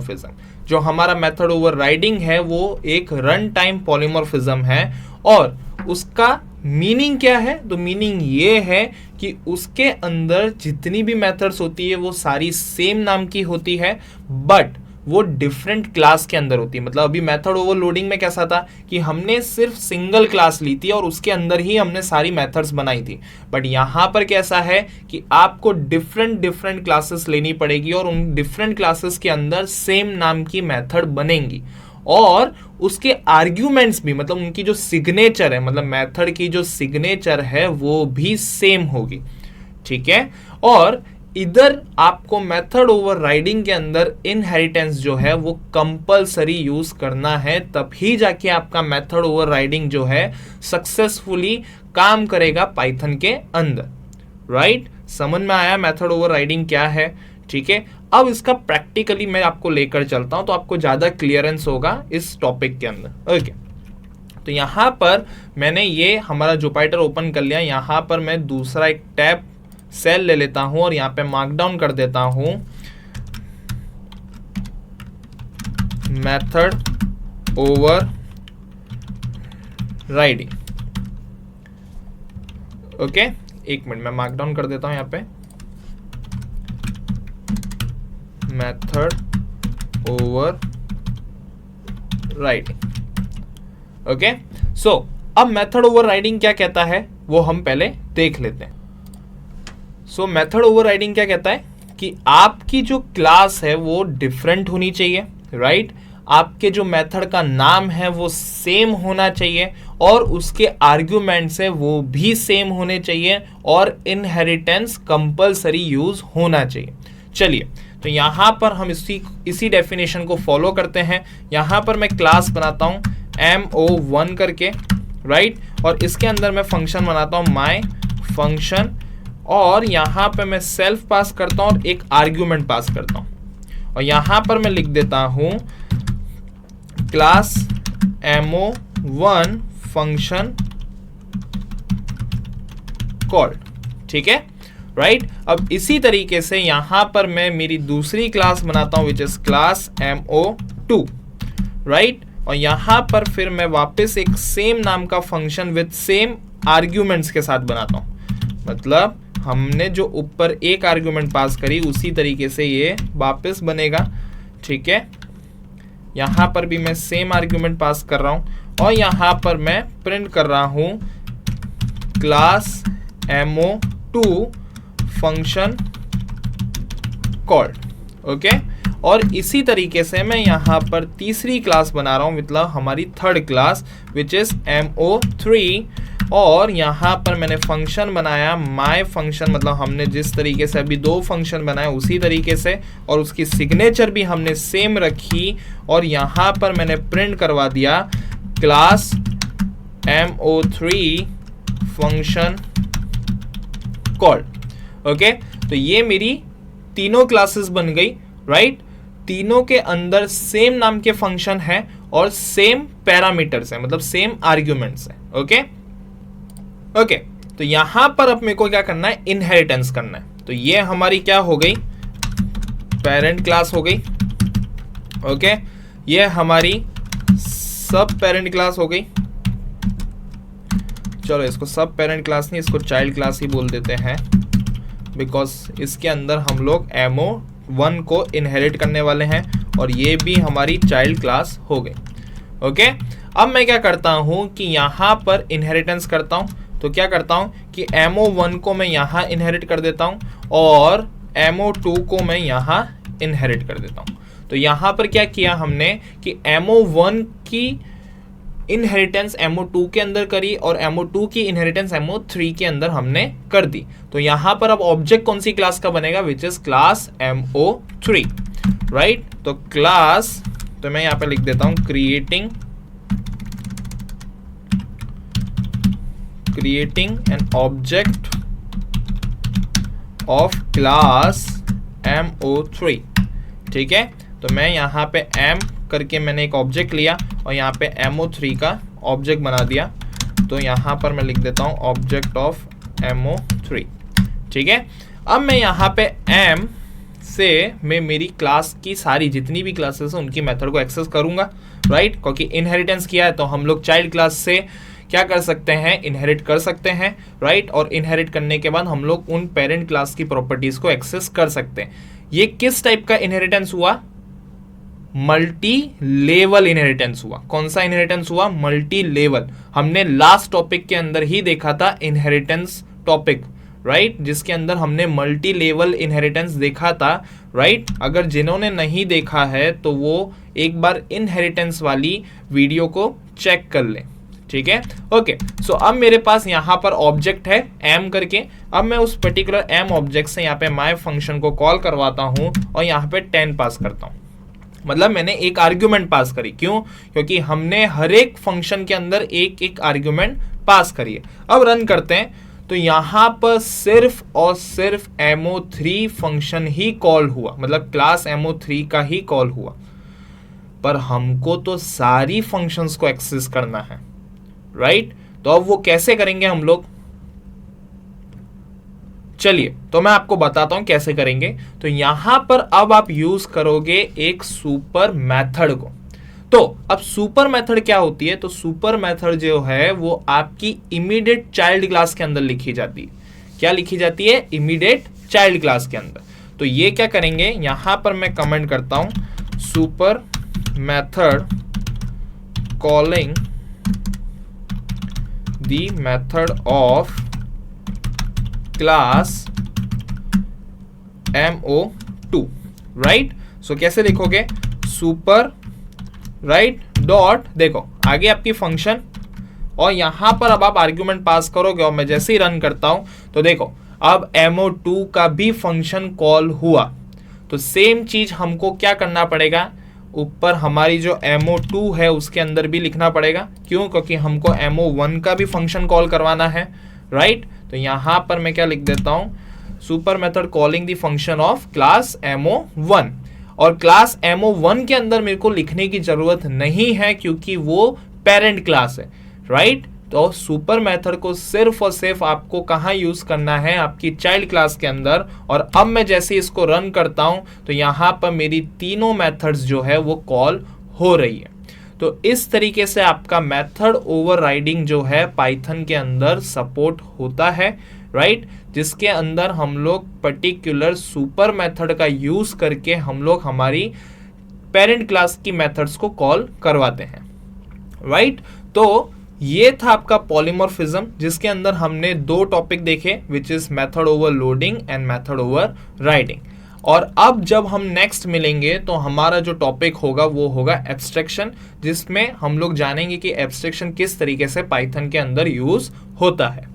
Polymorphism. जो हमारा method overriding है वो एक रन टाइम पॉलीमॉर्फिज्म है, और उसका मीनिंग क्या है? तो मीनिंग ये है कि उसके अंदर जितनी भी मेथड्स होती है वो सारी सेम नाम की होती है, बट वो डिफरेंट क्लास के अंदर होती है। मतलब अभी मेथड ओवरलोडिंग में कैसा था कि हमने सिर्फ सिंगल क्लास ली थी और उसके अंदर ही हमने सारी मेथड्स बनाई थी, बट यहाँ पर कैसा है कि आपको डिफरेंट क्लासेस लेनी पड़ेगी और उन डिफरेंट क्लासेस के अंदर सेम नाम की मेथड बनेंगी, और उसके आर्ग्यूमेंट्स भी, मतलब उनकी जो सिग्नेचर है, मतलब मेथड की जो सिग्नेचर है वो भी सेम होगी। ठीक है, और इधर आपको मेथड ओवरराइडिंग के अंदर इनहेरिटेंस जो है वो कंपलसरी यूज करना है, तभी जाके आपका मेथड ओवरराइडिंग जो है सक्सेसफुली काम करेगा पाइथन के अंदर। राइट, समझ में आया मेथड ओवरराइडिंग क्या है? ठीक है, अब इसका प्रैक्टिकली मैं आपको लेकर चलता हूं तो आपको ज्यादा क्लियरेंस होगा इस टॉपिक के अंदर। ओके, तो यहां पर मैंने ये हमारा जुपिटर ओपन कर लिया। यहां पर मैं दूसरा एक टैब सेल ले लेता हूं और यहां पे मार्कडाउन कर देता हूं मेथड ओवर राइडिंग। ओके, एक मिनट मैं मार्कडाउन कर देता हूं यहां पे मेथड ओवर राइडिंग। ओके, सो अब मेथड ओवर राइडिंग क्या कहता है वो हम पहले देख लेते हैं। सो मेथड ओवरराइडिंग क्या कहता है कि आपकी जो क्लास है वो डिफरेंट होनी चाहिए। राइट, आपके जो मेथड का नाम है वो सेम होना चाहिए, और उसके आर्ग्यूमेंट्स है वो भी सेम होने चाहिए, और इनहेरिटेंस कंपलसरी यूज होना चाहिए। चलिए, तो यहां पर हम इसी डेफिनेशन को फॉलो करते हैं। यहां पर मैं क्लास बनाता हूं mo1 करके, राइट, और इसके अंदर मैं फंक्शन बनाता हूं माई फंक्शन, और यहां पे मैं सेल्फ पास करता हूं और एक आर्ग्यूमेंट पास करता हूं, और यहां पर मैं लिख देता हूं क्लास mo1 फंक्शन कॉल्ड। ठीक है, राइट। अब इसी तरीके से यहां पर मैं मेरी दूसरी क्लास बनाता हूं which is class mo2, right, और यहां पर फिर मैं वापस एक सेम नाम का फंक्शन विद सेम आर्ग्यूमेंट्स के साथ बनाता हूं। मतलब हमने जो ऊपर एक आर्ग्यूमेंट पास करी उसी तरीके से ये वापस बनेगा। ठीक है, यहां पर भी मैं सेम आर्ग्यूमेंट पास कर रहा हूं, और यहां पर मैं प्रिंट कर रहा हूं class mo2 function called. Okay, और इसी तरीके से मैं यहां पर तीसरी क्लास बना रहा हूं, मतलब हमारी third class which is mo3, और यहां पर मैंने फंक्शन बनाया माय फंक्शन, मतलब हमने जिस तरीके से अभी दो फंक्शन बनाए उसी तरीके से, और उसकी सिग्नेचर भी हमने सेम रखी, और यहां पर मैंने प्रिंट करवा दिया class mo3 function called. Okay, तो ये मेरी तीनों क्लासेस बन गई। राइट, तीनों के अंदर सेम नाम के फंक्शन है और सेम पैरामीटर्स है, मतलब सेम आर्ग्यूमेंट्स है। ओके ओके, तो यहां पर अब मेरे को क्या करना है, इनहेरिटेंस करना है। तो ये हमारी क्या हो गई, पेरेंट क्लास हो गई। ओके, ये हमारी सब पेरेंट क्लास हो गई। चलो इसको सब पेरेंट क्लास नहीं, इसको चाइल्ड क्लास ही बोल देते हैं, बिकॉज इसके अंदर हम लोग mo1 को इनहेरिट करने वाले हैं, और ये भी हमारी चाइल्ड क्लास हो गई। ओके, अब मैं क्या करता हूं कि यहां पर इनहेरिटेंस करता हूं। तो क्या करता हूं कि mo1 को मैं यहां इनहेरिट कर देता हूं, और mo2 को मैं यहां इनहेरिट कर देता हूं। तो यहां पर क्या किया हमने कि mo1 की इनहेरिटेंस mo2 के अंदर करी, और mo2 की इनहेरिटेंस mo3 के अंदर हमने कर दी। तो यहां पर अब ऑब्जेक्ट कौन सी क्लास का बनेगा, which is class mo3। Right, तो क्लास, तो मैं यहां पे लिख देता हूं creating an object of class mo3। ठीक है, तो मैं यहां पे m करके मैंने एक ऑब्जेक्ट लिया और यहाँ पे mo3 का ऑब्जेक्ट बना दिया। तो यहाँ पर मैं लिख देता हूँ ऑब्जेक्ट ऑफ mo3। ठीक है, अब मैं यहाँ पे m से मैं मेरी क्लास की सारी जितनी भी क्लासेस हैं उनकी मेथड को एक्सेस करूंगा, राइट। क्योंकि इनहेरिटेंस किया है तो हम लोग चाइल्ड क्लास से क्या कर सकते हैं, इनहेरिट कर सकते हैं, राइट। और इनहेरिट करने के बाद हम लोग उन पेरेंट क्लास की प्रॉपर्टीज को एक्सेस कर सकते हैं। ये किस टाइप का इनहेरिटेंस हुआ, मल्टी लेवल इनहेरिटेंस हुआ। कौन सा इनहेरिटेंस हुआ, मल्टी लेवल। हमने लास्ट टॉपिक के अंदर ही देखा था इनहेरिटेंस टॉपिक, राइट, जिसके अंदर हमने मल्टी लेवल इनहेरिटेंस देखा था, राइट। अगर जिन्होंने नहीं देखा है तो वो एक बार इनहेरिटेंस वाली वीडियो को चेक कर लें, ठीक है। ओके, सो अब मेरे पास यहाँ पर ऑब्जेक्ट है एम करके। अब मैं उस पर्टिकुलर एम ऑब्जेक्ट से यहाँ पे माय फंक्शन को कॉल करवाता हूँ और यहाँ पे 10 पास करता हूँ। मतलब मैंने एक आर्ग्यूमेंट पास करी। क्यों, क्योंकि हमने हर एक फंक्शन के अंदर एक एक आर्ग्यूमेंट पास करी है। अब रन करते हैं तो यहाँ पर सिर्फ और सिर्फ mo3 फंक्शन ही कॉल हुआ, मतलब क्लास mo3 का ही कॉल हुआ। पर हमको तो सारी फंक्शंस को एक्सेस करना है, राइट। तो अब वो कैसे करेंगे हम लोग, चलिए तो मैं आपको बताता हूं कैसे करेंगे। तो यहां पर अब आप यूज करोगे एक सुपर मेथड को। तो अब सुपर मेथड क्या होती है, तो सुपर मेथड जो है वो आपकी इमीडिएट चाइल्ड क्लास के अंदर लिखी जाती है। क्या लिखी जाती है, इमीडिएट चाइल्ड क्लास के अंदर। तो ये क्या करेंगे, यहां पर मैं कमेंट करता हूं super method calling the method of class mo2, right. So कैसे लिखोगे, सुपर, राइट, डॉट, देखो आगे आपकी फंक्शन और यहां पर अब आप आर्ग्यूमेंट पास करोगे और मैं जैसे ही रन करता हूं तो देखो अब mo2 का भी फंक्शन कॉल हुआ। तो सेम चीज हमको क्या करना पड़ेगा, ऊपर हमारी जो mo2 है उसके अंदर भी लिखना पड़ेगा। क्यों, क्योंकि हमको mo1 का भी फंक्शन कॉल करवाना है, राइट। तो यहां पर मैं क्या लिख देता हूं, super method calling the function of class mo1। और क्लास mo1 के अंदर मेरे को लिखने की जरूरत नहीं है क्योंकि वो पेरेंट क्लास है, राइट। तो सुपर मेथड को सिर्फ और सिर्फ आपको कहां यूज करना है, आपकी चाइल्ड क्लास के अंदर। और अब मैं जैसे इसको रन करता हूं तो यहां पर मेरी तीनों मेथड्स जो है वो कॉल हो रही है। तो इस तरीके से आपका मेथड ओवरराइडिंग जो है पाइथन के अंदर सपोर्ट होता है, राइट, जिसके अंदर हम लोग पर्टिकुलर सुपर मेथड का यूज करके हम लोग हमारी पेरेंट क्लास की मेथड्स को कॉल करवाते हैं, राइट। तो ये था आपका पॉलीमॉर्फिज्म, जिसके अंदर हमने दो टॉपिक देखे, which is method overloading and method overriding. और अब जब हम नेक्स्ट मिलेंगे तो हमारा जो टॉपिक होगा वो होगा एब्स्ट्रैक्शन, जिसमें हम लोग जानेंगे कि एब्स्ट्रैक्शन किस तरीके से पाइथन के अंदर यूज होता है।